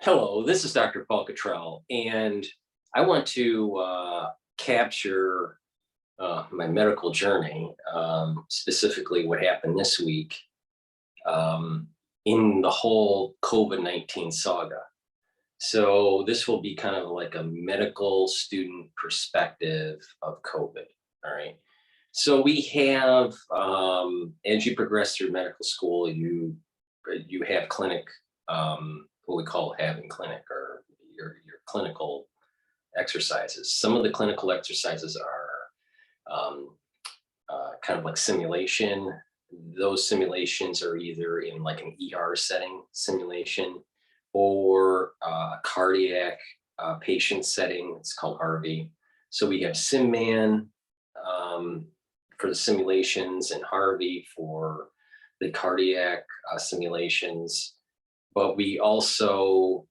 Hello, this is Dr. Paul Cottrell, and I want to capture my medical journey, specifically what happened this week in the whole COVID-19 saga. So this will be kind of like a medical student perspective of COVID. All right. So we have, as you progress through medical school, you have clinic, what we call having clinic, or your clinical exercises. Some of the clinical exercises are kind of like simulation. Those simulations are either in like an ER setting simulation or a cardiac patient setting. It's called Harvey. So we have SimMan for the simulations and Harvey for the cardiac simulations. But we also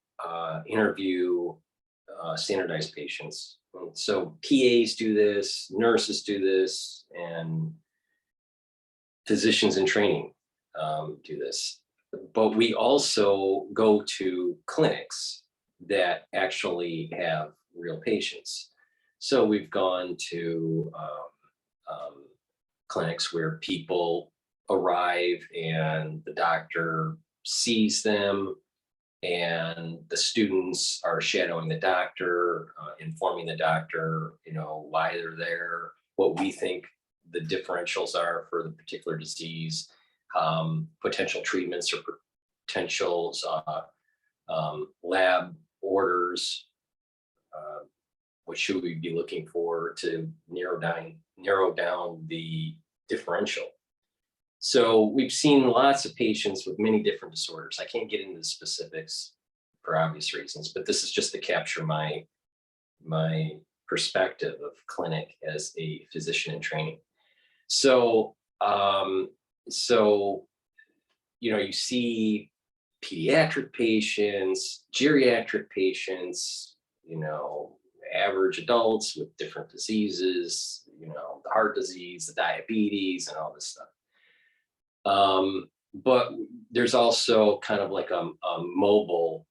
interview standardized patients. So PAs do this, nurses do this, and physicians in training do this. But we also go to clinics that actually have real patients. So we've gone to clinics where people arrive and the doctor sees them, and the students are shadowing the doctor, informing the doctor, why they're there, what we think the differentials are for the particular disease, potential treatments or potentials, lab orders, what should we be looking for to narrow down the differential. So we've seen lots of patients with many different disorders. I can't get into the specifics for obvious reasons, but this is just to capture my perspective of clinic as a physician in training. So you see pediatric patients, geriatric patients, average adults with different diseases, the heart disease, the diabetes, and all this stuff. But there's also kind of like a mobile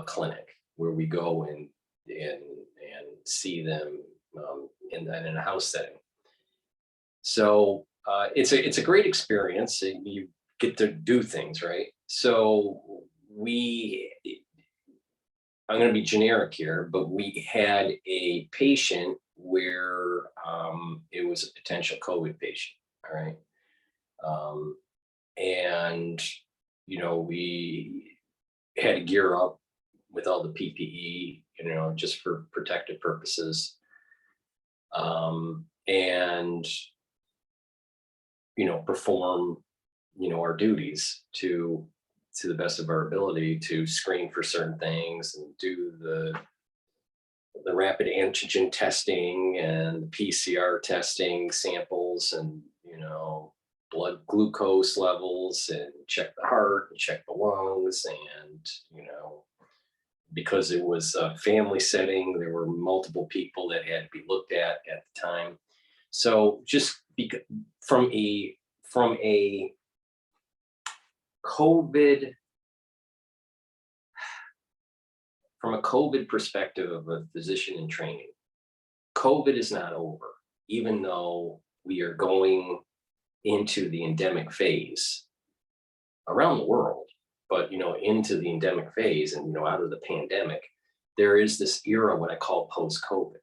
clinic where we go and see them in a house setting. So it's a great experience. You get to do things, right? So I'm going to be generic here, but we had a patient where it was a potential COVID patient. All right. And, we had to gear up with all the PPE, just for protective purposes. And, perform, our duties to the best of our ability to screen for certain things and do the rapid antigen testing and the PCR testing samples and, blood glucose levels, and check the heart and check the lungs. And, because it was a family setting, there were multiple people that had to be looked at the time. So just from a COVID perspective of a physician in training, COVID is not over, even though we are going into the endemic phase around the world, but into the endemic phase and out of the pandemic. There is this era, what I call post-COVID,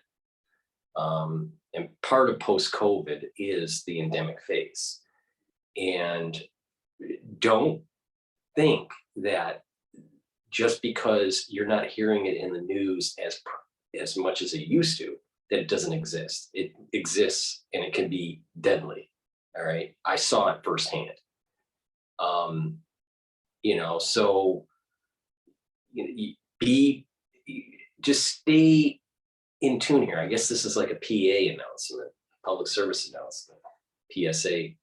and part of post-COVID is the endemic phase. And don't think that just because you're not hearing it in the news as much as it used to, that it doesn't exist. It exists, and it can be deadly. All right. I saw it firsthand. So just stay in tune here. I guess this is like a PA announcement, public service announcement, PSA,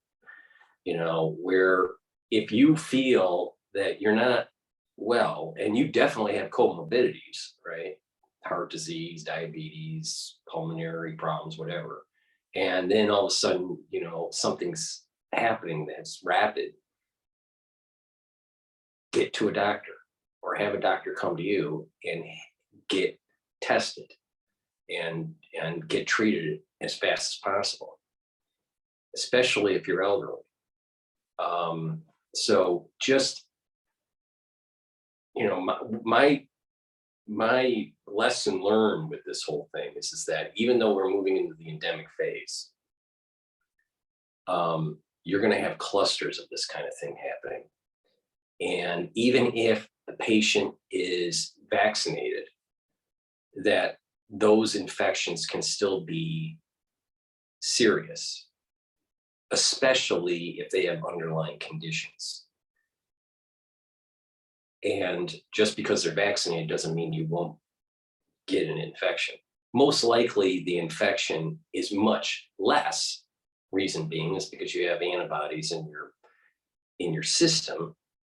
where if you feel that you're not well, and you definitely have comorbidities, right? Heart disease, diabetes, pulmonary problems, whatever. And then all of a sudden, something's happening that's rapid. Get to a doctor or or have a doctor come to you and get tested and get treated as fast as possible, especially if you're elderly. So just, you know, my lesson learned with this whole thing is that even though we're moving into the endemic phase, you're going to have clusters of this kind of thing happening. And even if the patient is vaccinated, that those infections can still be serious, especially if they have underlying conditions. And just because they're vaccinated doesn't mean you won't get an infection. Most likely the infection is much less. Reason being is because you have antibodies in your system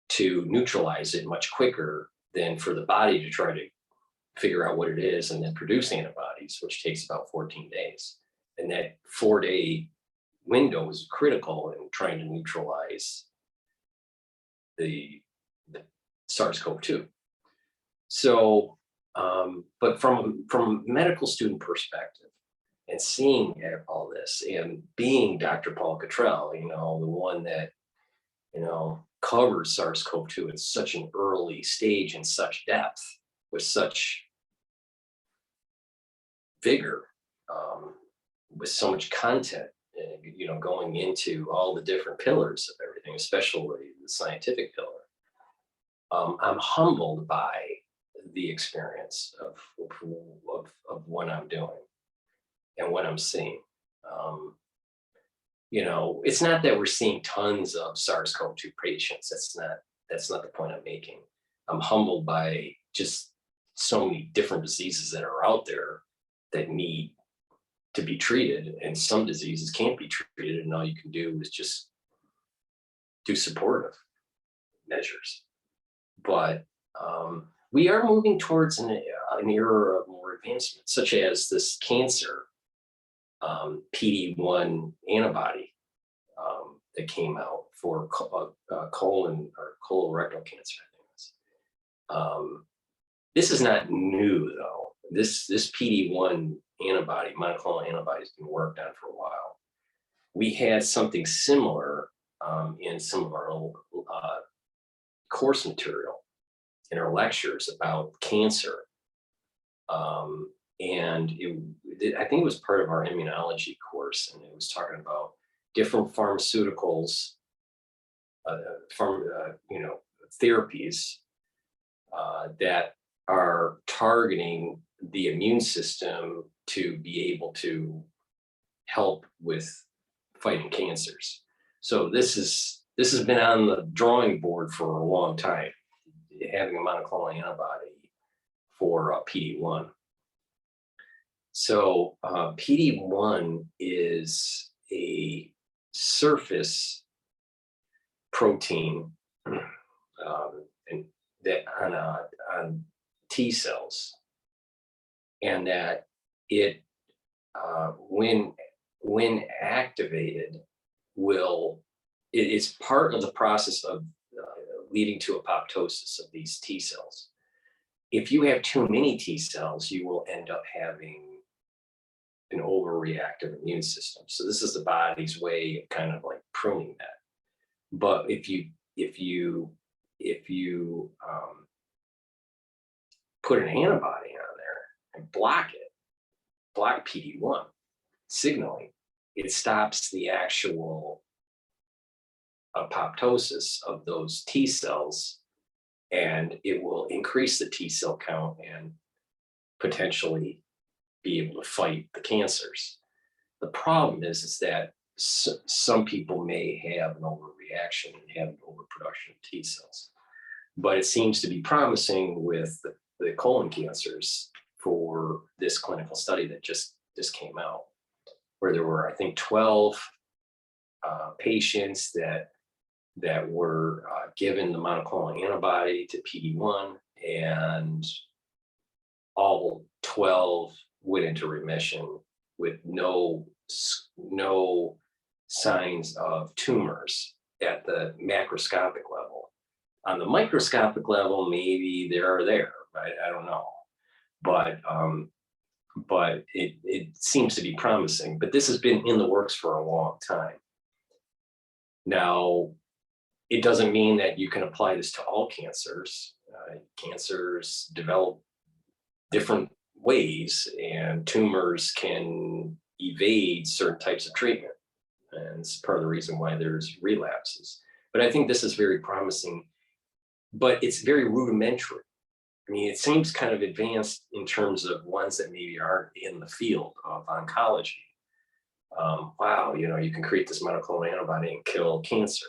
to neutralize it much quicker than for the body to try to figure out what it is and then produce antibodies, which takes about 14 days. And that 4-day window is critical in trying to neutralize the SARS-CoV-2. So, but from a medical student perspective, and seeing all this and being Dr. Paul Cottrell, you know, the one that, you know, covers SARS-CoV-2 at such an early stage and such depth with such vigor, with so much content, you know, going into all the different pillars of everything, especially the scientific pillar. I'm humbled by the experience of what I'm doing and what I'm seeing. You know, it's not that we're seeing tons of SARS-CoV-2 patients. That's not the point I'm making. I'm humbled by just so many different diseases that are out there that need to be treated, and some diseases can't be treated, and all you can do is just do supportive measures. But we are moving towards an era of more advancement, such as this cancer PD-1 antibody that came out for colon or colorectal cancer, I think it was. This is not new, though. This PD-1 antibody, monoclonal antibody, has been worked on for a while. We had something similar in some of our old course material in our lectures about cancer. And I think it was part of our immunology course, and it was talking about different pharmaceuticals, you know, therapies that are targeting the immune system to be able to help with fighting cancers. So this has been on the drawing board for a long time, having a monoclonal antibody for PD-1. So PD-1 is a surface protein and that on T cells, and that it when activated it's part of the process of leading to apoptosis of these T cells. If you have too many T cells, you will end up having an overreactive immune system. So this is the body's way of kind of like pruning that. But if you put an antibody on there and block PD-1 signaling, it stops the actual apoptosis of those T cells, and it will increase the T cell count and potentially be able to fight the cancers. The problem is that some people may have an overreaction and have an overproduction of T cells. But it seems to be promising with the colon cancers for this clinical study that just came out, where there were, I think, 12 patients that were given the monoclonal antibody to PD-1, and all 12 went into remission with no signs of tumors at the macroscopic level. On the microscopic level, maybe they're there. I don't know, but it seems to be promising. But this has been in the works for a long time. Now, it doesn't mean that you can apply this to all cancers. Cancers develop different ways, and tumors can evade certain types of treatment. And it's part of the reason why there's relapses. But I think this is very promising, but it's very rudimentary. I mean, it seems kind of advanced in terms of ones that maybe aren't in the field of oncology. Wow, you can create this monoclonal antibody and kill cancer.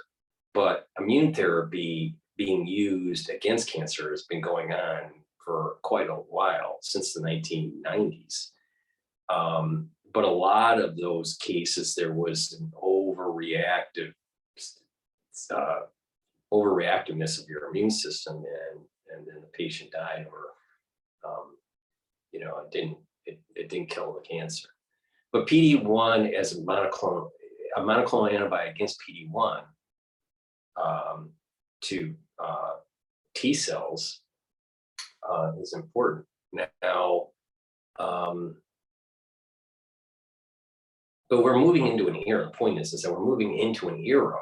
But immune therapy being used against cancer has been going on for quite a while, since the 1990s. But a lot of those cases, there was an overreactiveness of your immune system, and then the patient died, or it didn't kill the cancer. But PD-1 as a monoclonal antibody against PD-1 to T cells is important. Now, but we're moving into an era. The point is that we're moving into an era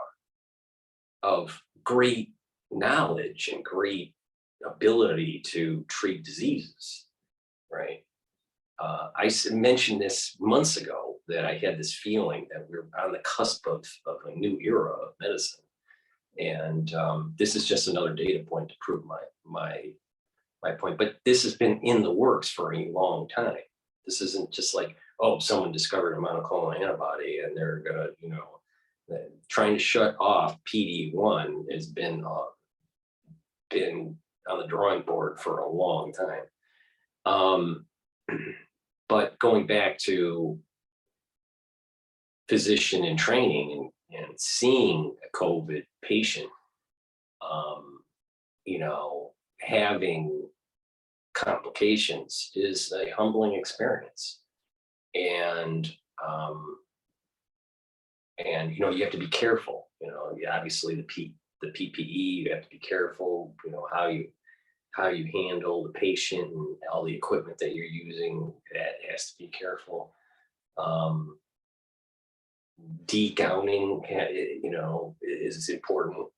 of great knowledge and great ability to treat diseases, right? I mentioned this months ago, that I had this feeling that we're on the cusp of a new era of medicine. And this is just another data point to prove my point. But this has been in the works for a long time. This isn't just like, oh, someone discovered a monoclonal antibody and they're gonna, trying to shut off PD-1 has been on the drawing board for a long time. But going back to physician in training and seeing a COVID patient, having complications is a humbling experience. And you have to be careful. Obviously the PPE, you have to be careful. How you handle the patient and all the equipment that you're using. That has to be careful. Degowning, is important.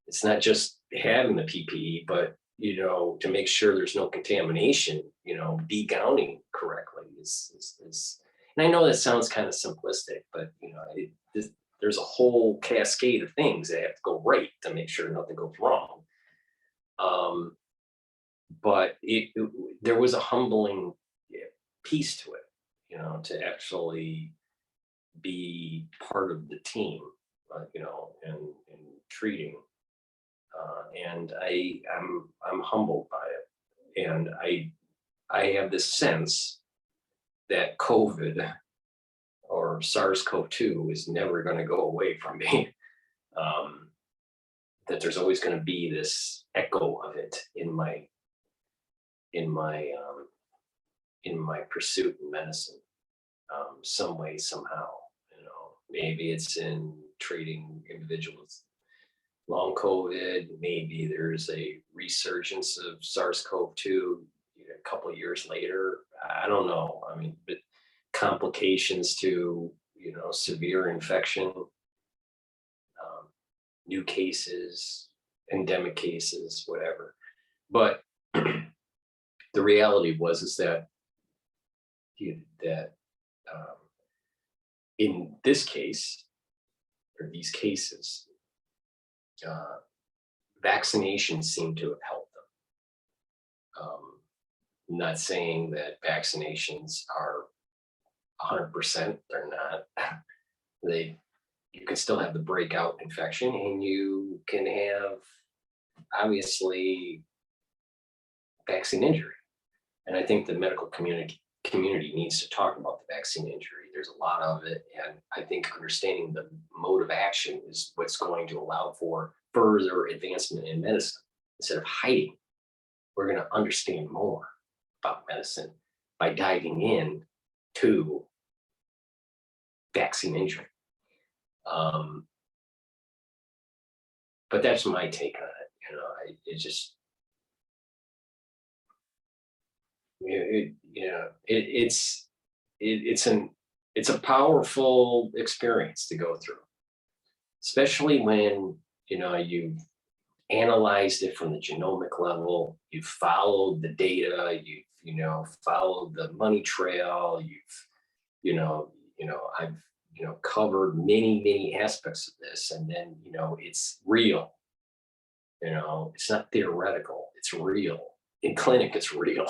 It's not just having the PPE, but to make sure there's no contamination. Degowning correctly is. And I know that sounds kind of simplistic, but there's a whole cascade of things that have to go right to make sure nothing goes wrong. But there was a humbling piece to it, to actually be part of the team, and treating. And I'm humbled by it, and I have this sense that COVID or SARS-CoV-2 is never going to go away from me. That there's always going to be this echo of it in my pursuit in medicine, some way, somehow. Maybe it's in treating individuals long COVID. Maybe there's a resurgence of SARS-CoV-2 a couple of years later. I don't know. I mean, but complications to severe infection, new cases, endemic cases, whatever. But the reality is that in this case, or these cases, vaccinations seem to have helped them. I'm not saying that vaccinations are 100%. They're not. You can still have the breakout infection, and you can have, obviously, vaccine injury. And I think the medical community needs to talk about the vaccine injury. There's a lot of it, and I think understanding the mode of action is what's going to allow for further advancement in medicine. Instead of hiding, we're going to understand more about medicine by diving in to vaccine injury. But that's my take on it. It just, it's a powerful experience to go through, especially when, you've analyzed it from the genomic level, you've followed the data, you've, followed the money trail, I've, covered many aspects of this, and then, it's real, it's not theoretical, it's real. In clinic, it's real.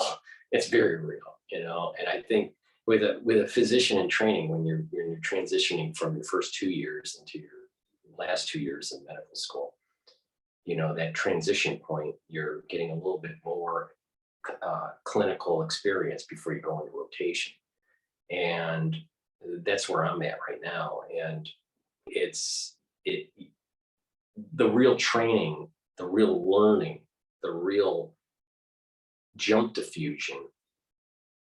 It's very real, and I think with a physician in training, when you're transitioning from your first 2 years into your last 2 years in medical school, that transition point, you're getting a little bit more clinical experience before you go into rotation. And that's where I'm at right now. And the real training, the real learning, the real jump to fusion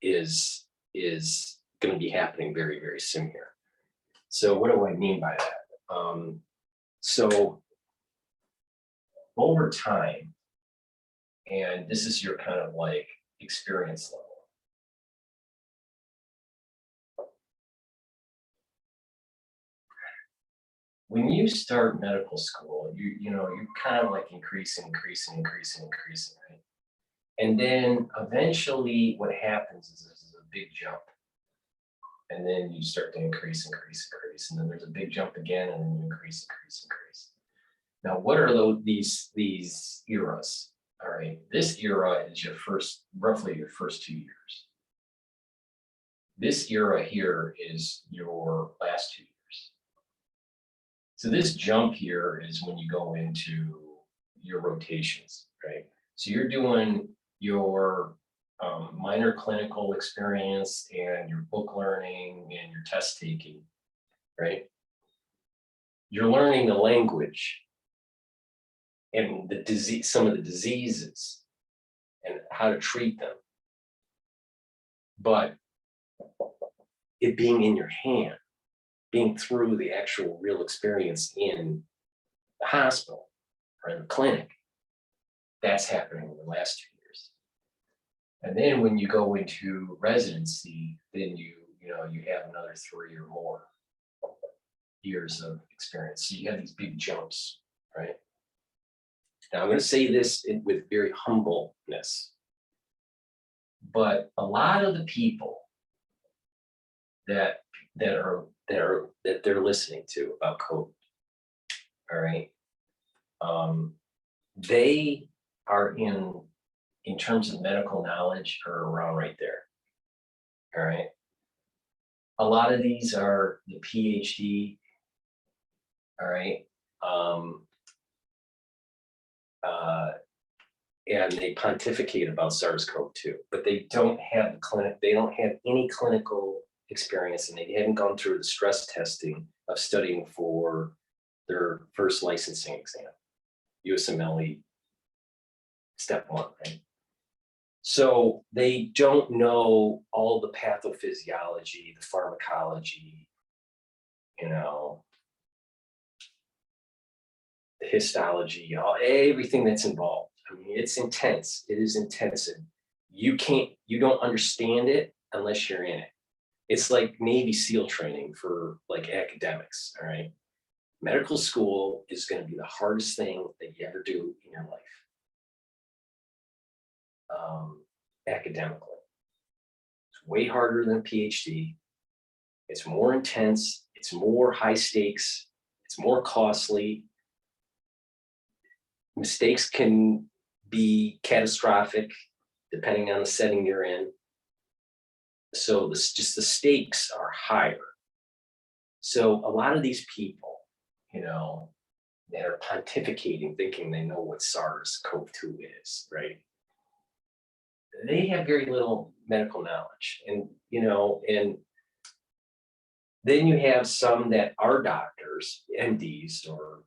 is going to be happening very, very soon here. So what do I mean by that? So over time, and this is your kind of like experience level. When you start medical school, you're kind of like increasing, right? And then eventually what happens is there's a big jump. And then you start to increase. And then there's a big jump again, and then you increase. Now, what are these eras? All right, this era is roughly your first 2 years. This era here is your last 2 years. So this jump here is when you go into your rotations, right? So you're doing your minor clinical experience and your book learning and your test taking, right? You're learning the language and some of the diseases and how to treat them. But it being in your hand, being through the actual real experience in the hospital or in the clinic, that's happening in the last 2 years. And then when you go into residency, then you have another 3 or more years of experience. So you have these big jumps, right? Now I'm going to say this with very humbleness, but a lot of the people that they're listening to about COVID, all right, they are in terms of medical knowledge are around right there, all right. A lot of these are the PhD, all right, and they pontificate about SARS-CoV-2, but they don't have they don't have any clinical experience, and they haven't gone through the stress testing of studying for their first licensing exam, USMLE step 1, right? So they don't know all the pathophysiology, the pharmacology, the histology, everything that's involved. I mean, it's intense. It is intensive. You don't understand it unless you're in it. It's like Navy SEAL training for like academics, all right? Medical school is going to be the hardest thing that you ever do in your life, academically. It's way harder than a PhD. It's more intense. It's more high stakes. It's more costly. Mistakes can be catastrophic depending on the setting you're in. So just the stakes are higher. So a lot of these people, that are pontificating, thinking they know what SARS-CoV-2 is, right? They have very little medical knowledge, and then you have some that are doctors, MDs or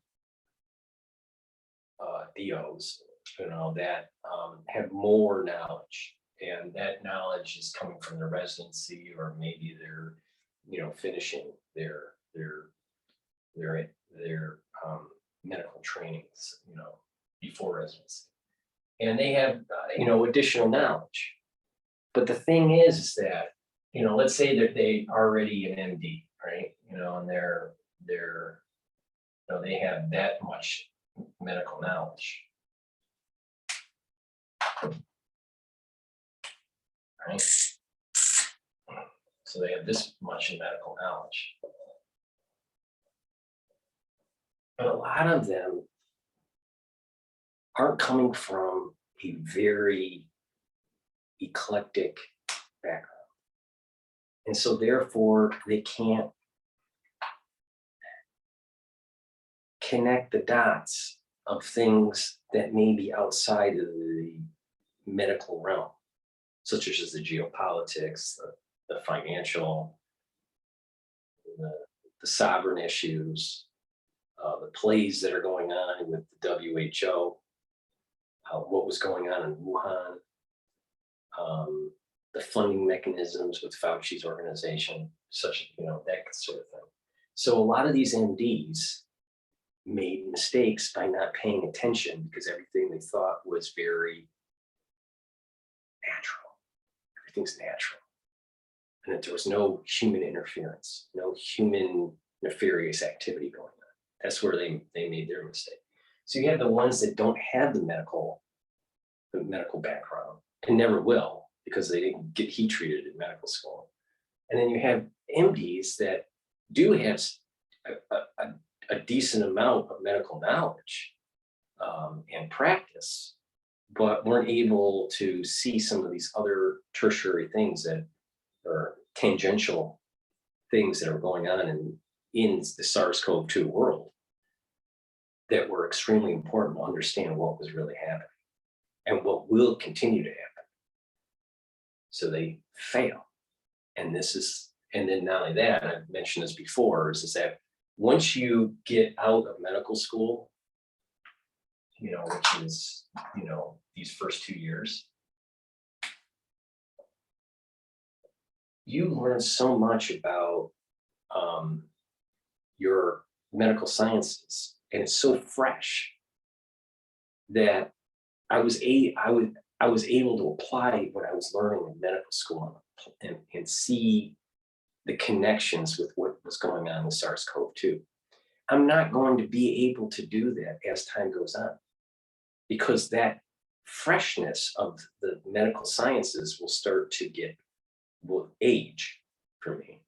DOs, that have more knowledge, and that knowledge is coming from their residency, or maybe they're, finishing their medical trainings, before residency. and they have, additional knowledge. But the thing is that, let's say that they already an MD, right? And they have that much medical knowledge, right? So they have this much medical knowledge. But a lot of them aren't coming from a very eclectic background. And so therefore they can't connect the dots of things that may be outside of the medical realm, such as the geopolitics, the financial, the sovereign issues, the plays that are going on with the WHO, what was going on in Wuhan, the funding mechanisms with Fauci's organization, such that sort of thing. So a lot of these MDs made mistakes by not paying attention because everything they thought was very natural. Everything's natural. And that there was no human interference, no human nefarious activity going on. That's where they made their mistake. So you have the ones that don't have the medical background and never will because they didn't get heat treated in medical school. And then you have MDs that do have a decent amount of medical knowledge and practice, but weren't able to see some of these other tertiary things that are tangential things that are going on in the SARS-CoV-2 world that were extremely important to understand what was really happening and what will continue to happen. So they fail. And then not only that, I've mentioned this before, is that once you get out of medical school, which is, these first 2 years, you learn so much about your medical sciences, and it's so fresh that I was able to apply what I was learning in medical school and see the connections with what was going on with SARS-CoV-2. I'm not going to be able to do that as time goes on because that freshness of the medical sciences will age for me.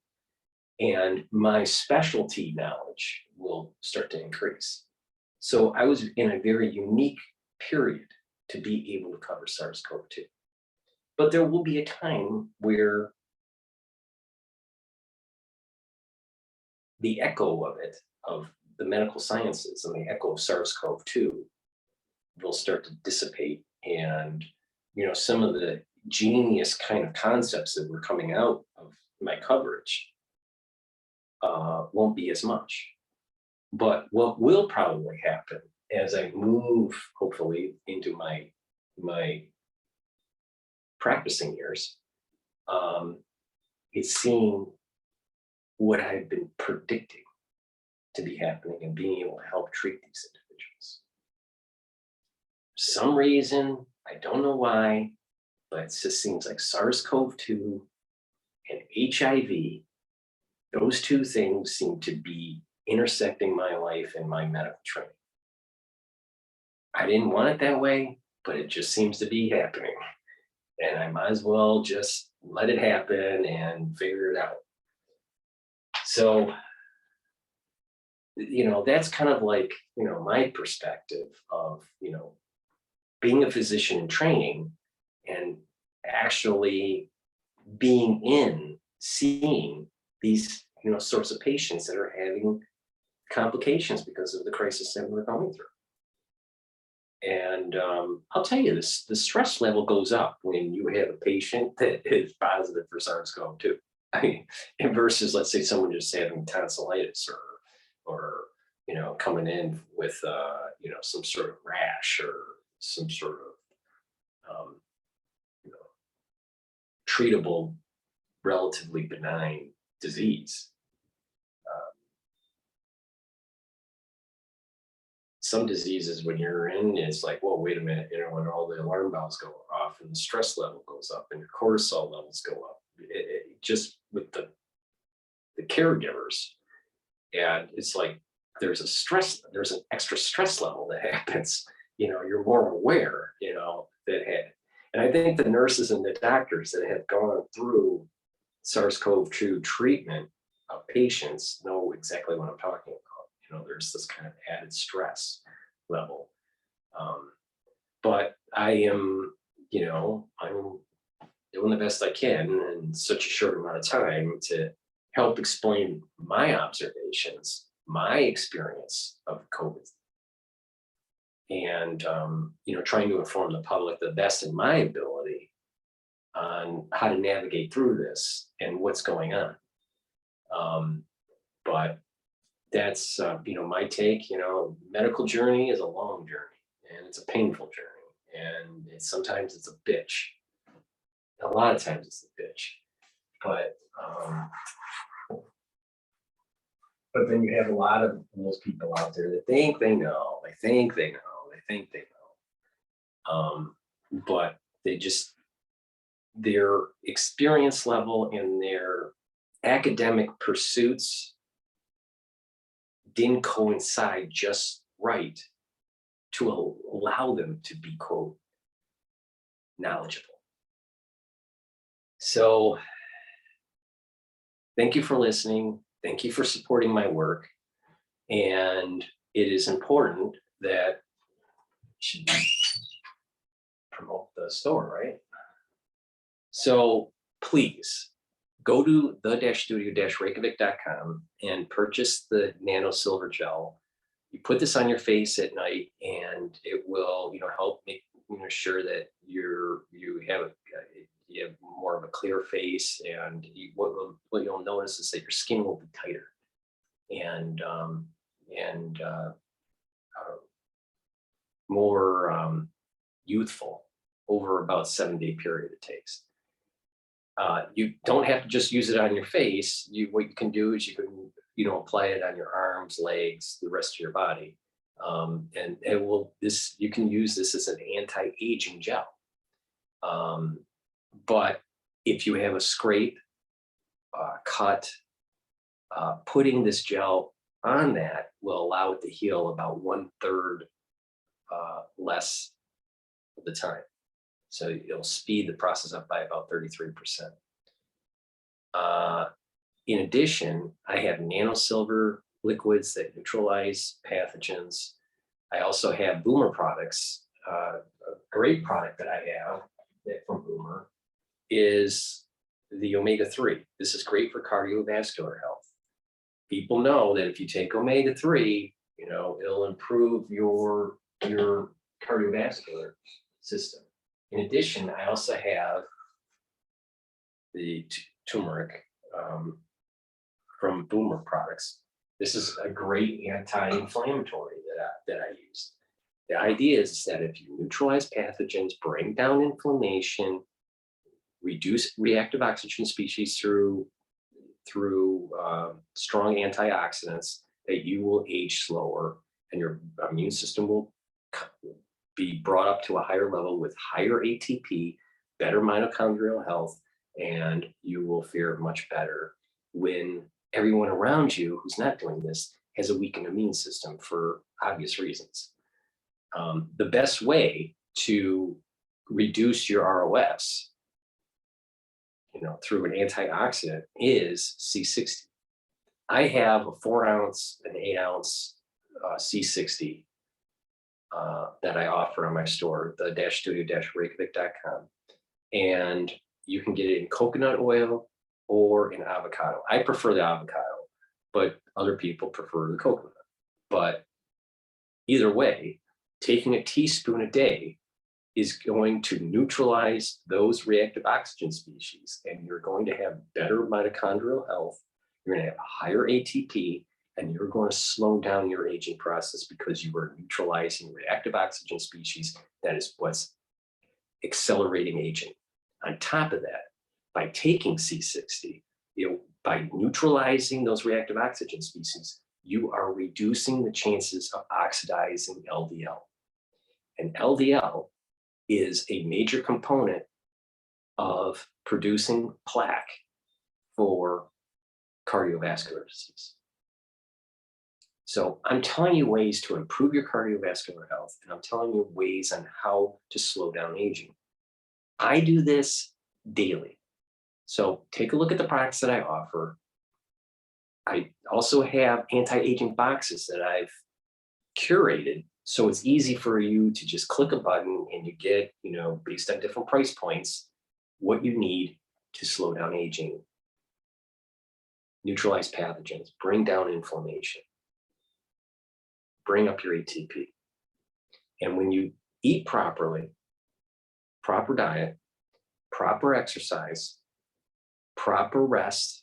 And my specialty knowledge will start to increase. So I was in a very unique period to be able to cover SARS-CoV-2. But there will be a time where the echo of the medical sciences and the echo of SARS-CoV-2 will start to dissipate. And, some of the genius kind of concepts that were coming out of my coverage won't be as much. But what will probably happen as I move, hopefully, into my practicing years, is seeing what I've been predicting to be happening and being able to help treat these individuals. For some reason, I don't know why, but it just seems like SARS-CoV-2 and HIV, those two things seem to be intersecting my life and my medical training. I didn't want it that way, but it just seems to be happening. And I might as well just let it happen and figure it out. So, that's kind of like, my perspective of, being a physician in training and actually seeing these, sorts of patients that are having complications because of the crisis that we're going through. And I'll tell you this, the stress level goes up when you have a patient that is positive for SARS-CoV-2. Versus, let's say, someone just having tonsillitis or coming in with some sort of rash or some sort of treatable, relatively benign disease. some diseases, when you're in, it's like, well, wait a minute, when all the alarm bells go off and the stress level goes up and your cortisol levels go up, just with the caregivers. And it's like, there's an extra stress level that happens, you're more aware, and I think the nurses and the doctors that have gone through SARS-CoV-2 treatment of patients know exactly what I'm talking about. There's this kind of added stress level. But I am, I'm doing the best I can in such a short amount of time to help explain my observations, my experience of COVID, and trying to inform the public the best in my ability on how to navigate through this and what's going on. But that's my take. Medical journey is a long journey and it's a painful journey, and sometimes it's a bitch. A lot of times it's a bitch, but then you have a lot of those people out there that think they know, but their experience level and their academic pursuits didn't coincide just right to allow them to be, quote, knowledgeable. So thank you for listening. Thank you for supporting my work. And it is important that should promote the store, right? So please go to the-studio-reykjavik.com and purchase the Nano Silver Gel. You put this on your face at night, and it will, help make sure that you have more of a clear face, and what you'll notice is that your skin will be tighter and more youthful over about 7-day period it takes. You don't have to just use it on your face. What you can do is you can, apply it on your arms, legs, the rest of your body. And you can use this as an anti-aging gel. But if you have a scrape, cut, putting this gel on that will allow it to heal about 1/3 less of the time. So it'll speed the process up by about 33%. In addition, I have nano silver liquids that neutralize pathogens. I also have Boomer products. A great product that I have from Boomer is the omega-3. This is great for cardiovascular health. People know that if you take omega-3, it'll improve your cardiovascular system. In addition, I also have the turmeric from Boomer products. This is a great anti-inflammatory that I use. The idea is that if you neutralize pathogens, bring down inflammation, reduce reactive oxygen species through strong antioxidants, that you will age slower and your immune system will be brought up to a higher level with higher ATP, better mitochondrial health, and you will fare much better when everyone around you who's not doing this has a weakened immune system for obvious reasons. The best way to reduce your ROS, through an antioxidant is C60. I have a 4-ounce and 8-ounce C60 that I offer on my store, the-studio-reykjavik.com. And you can get it in coconut oil or in avocado. I prefer the avocado, but other people prefer the coconut. But either way, taking a teaspoon a day is going to neutralize those reactive oxygen species, and you're going to have better mitochondrial health. You're going to have higher ATP, and you're going to slow down your aging process because you are neutralizing reactive oxygen species. That is what's accelerating aging. On top of that, by taking C60, by neutralizing those reactive oxygen species, you are reducing the chances of oxidizing LDL. And LDL is a major component of producing plaque for cardiovascular disease. So I'm telling you ways to improve your cardiovascular health, and I'm telling you ways on how to slow down aging. I do this daily. So take a look at the products that I offer. I also have anti-aging boxes that I've curated, so it's easy for you to just click a button and you get, based on different price points, what you need to slow down aging, neutralize pathogens, bring down inflammation, bring up your ATP. And when you eat properly, proper diet, proper exercise, proper rest,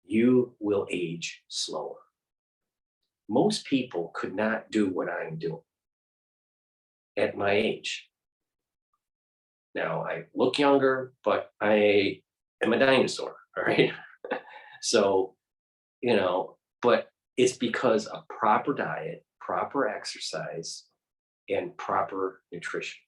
you will age slower. Most people could not do what I'm doing at my age. Now, I look younger, but I am a dinosaur, all right? So, but it's because of proper diet, proper exercise, and proper nutrition.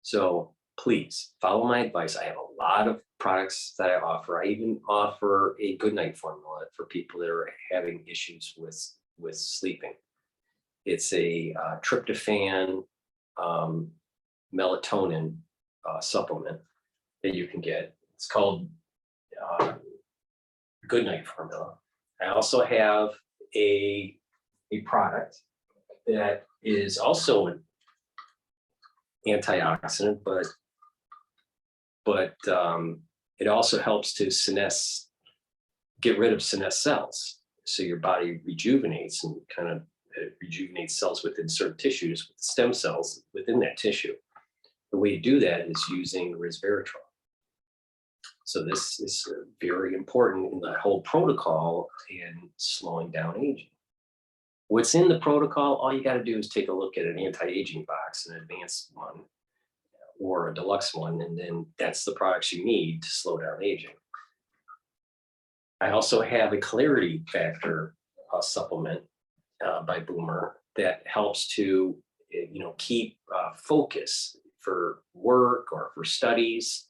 So please follow my advice. I have a lot of products that I offer. I even offer a good night formula for people that are having issues with sleeping. It's a tryptophan melatonin supplement that you can get. It's called Good Night Formula. I also have a product that is also an antioxidant, but it also helps to get rid of senesced cells. So your body rejuvenates and kind of rejuvenates cells within certain tissues with stem cells within that tissue. The way you do that is using resveratrol. So this is very important in the whole protocol in slowing down aging. What's in the protocol, all you got to do is take a look at an anti-aging box, an advanced one or a deluxe one, and then that's the products you need to slow down aging. I also have a clarity factor supplement by Boomer that helps to keep focus for work or for studies.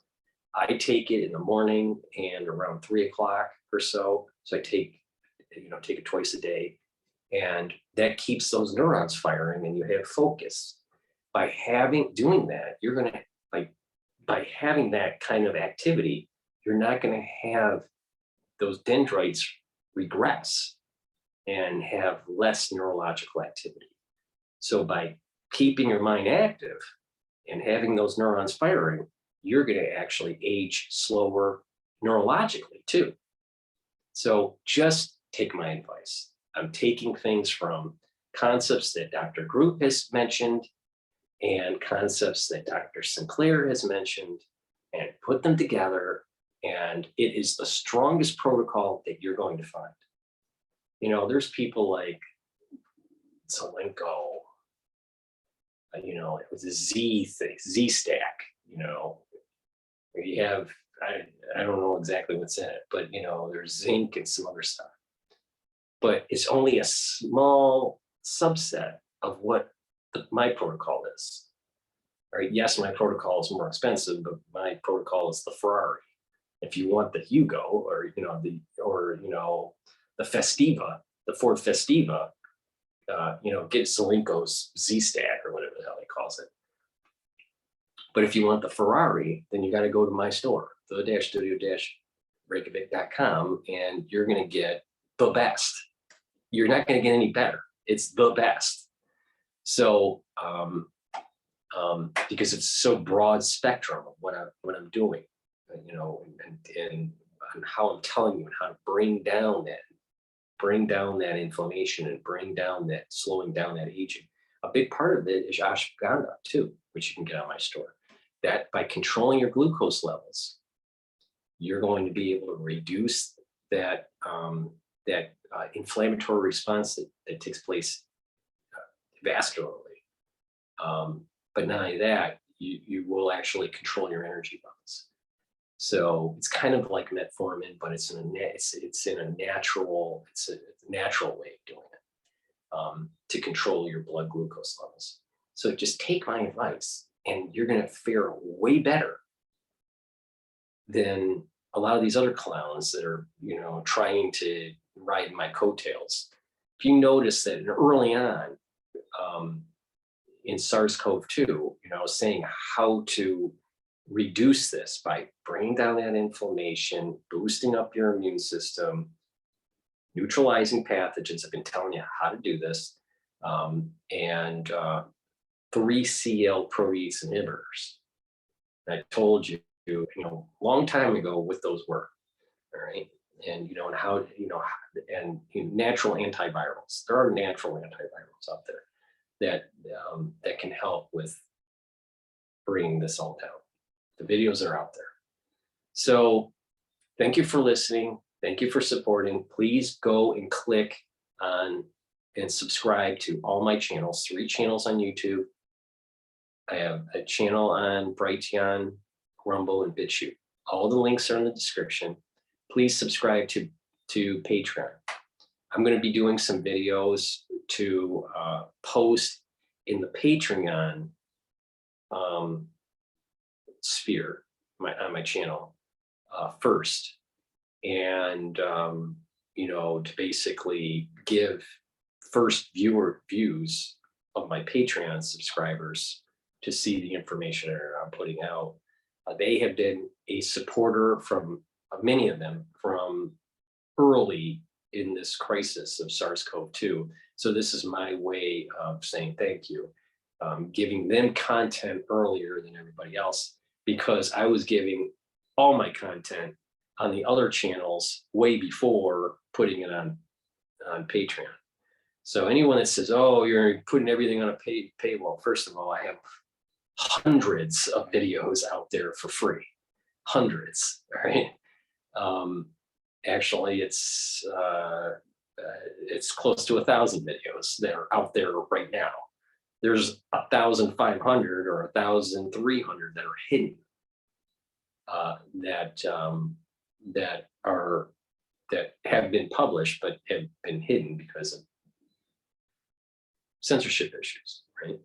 I take it in the morning and around 3 o'clock or so. So I take it twice a day, and that keeps those neurons firing and you have focus. By doing that, you're going to, by having that kind of activity, you're not going to have those dendrites regress and have less neurological activity. So by keeping your mind active and having those neurons firing, you're going to actually age slower neurologically too. So just take my advice. I'm taking things from concepts that Dr. Group has mentioned and concepts that Dr. Sinclair has mentioned and put them together. And it is the strongest protocol that you're going to find. There's people like Zelenko, it was a Z stack, where you have, I don't know exactly what's in it, but there's zinc and some other stuff. But it's only a small subset of what my protocol is. Right? Yes, my protocol is more expensive, but my protocol is the Ferrari. If you want the Hugo or the Festiva, the Ford Festiva, get Zelenko's Z stack or whatever the hell he calls it. But if you want the Ferrari, then you got to go to my store, the-studio-reykjavik.com, and you're going to get the best. You're not going to get any better. It's the best. So, because it's so broad spectrum of what I'm doing, and how I'm telling you and how to bring down that inflammation and slowing down that aging. A big part of it is ashwagandha too, which you can get on my store. That by controlling your glucose levels, you're going to be able to reduce that inflammatory response that takes place vascularly. But not only that, you will actually control your energy levels. So it's kind of like metformin, but it's in a natural way of doing it, to control your blood glucose levels. So just take my advice, and you're going to fare way better than a lot of these other clowns that are, trying to ride my coattails. If you notice that early on, in SARS-CoV-2, saying how to reduce this by bringing down that inflammation, boosting up your immune system, neutralizing pathogens. I've been telling you how to do this, and 3-CL protease inhibitors. And I told you, long time ago what those were. All right. And, and how, and natural antivirals. There are natural antivirals out there that can help with bringing this all down. The videos are out there. So thank you for listening. Thank you for supporting. Please go and click on and subscribe to all my channels, 3 channels on YouTube. I have a channel on Brighteon, Rumble, and Bitchute. All the links are in the description. Please subscribe to Patreon. I'm going to be doing some videos to post in the Patreon sphere on my channel first, and to basically give first views of my Patreon subscribers to see the information that I'm putting out. They have been a supporter from many of them from early in this crisis of SARS-CoV-2. So this is my way of saying thank you, giving them content earlier than everybody else, because I was giving all my content on the other channels way before putting it on Patreon. So anyone that says, oh, you're putting everything on a paywall, first of all, I have hundreds of videos out there for free. Hundreds, right? Actually, it's close to 1,000 videos that are out there right now. There's 1,500 or 1,300 that are hidden, that have been published but have been hidden because of censorship issues, right?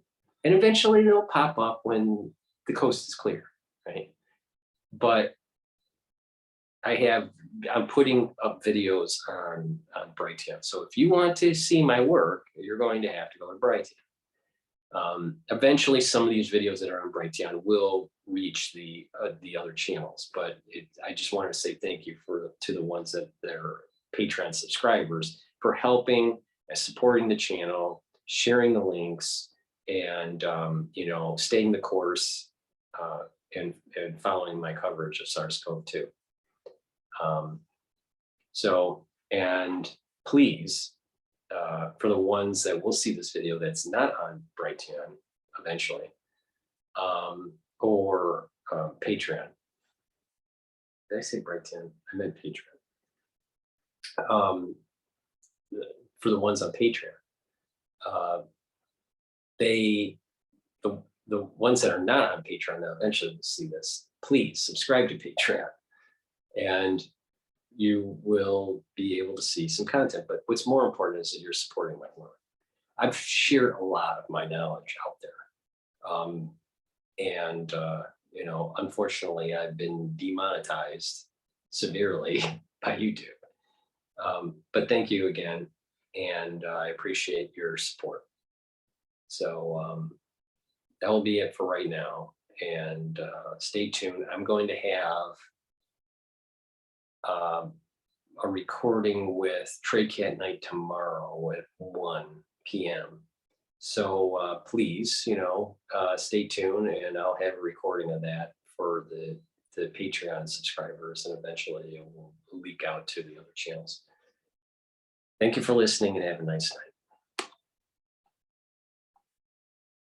And eventually they'll pop up when the coast is clear, right? But I'm putting up videos on Brighteon. So if you want to see my work, you're going to have to go to Brighteon. Eventually, some of these videos that are on Brighteon will reach the other channels, but I just wanted to say thank you to the ones that are Patreon subscribers for helping and supporting the channel, sharing the links, and staying the course, and following my coverage of SARS-CoV-2. And please, for the ones that will see this video that's not on Brighteon eventually, or Patreon. Did I say Brighteon? I meant Patreon. For the ones on Patreon, the ones that are not on Patreon that eventually will see this, please subscribe to Patreon, and you will be able to see some content. But what's more important is that you're supporting my work. I've shared a lot of my knowledge out there. Unfortunately, I've been demonetized severely by YouTube. But thank you again. And I appreciate your support. So that will be it for right now. And stay tuned. I'm going to have a recording with Trade Cat Night tomorrow at 1 p.m. So please, stay tuned, and I'll have a recording of that for the Patreon subscribers, and eventually it will leak out to the other channels. Thank you for listening, and have a nice night.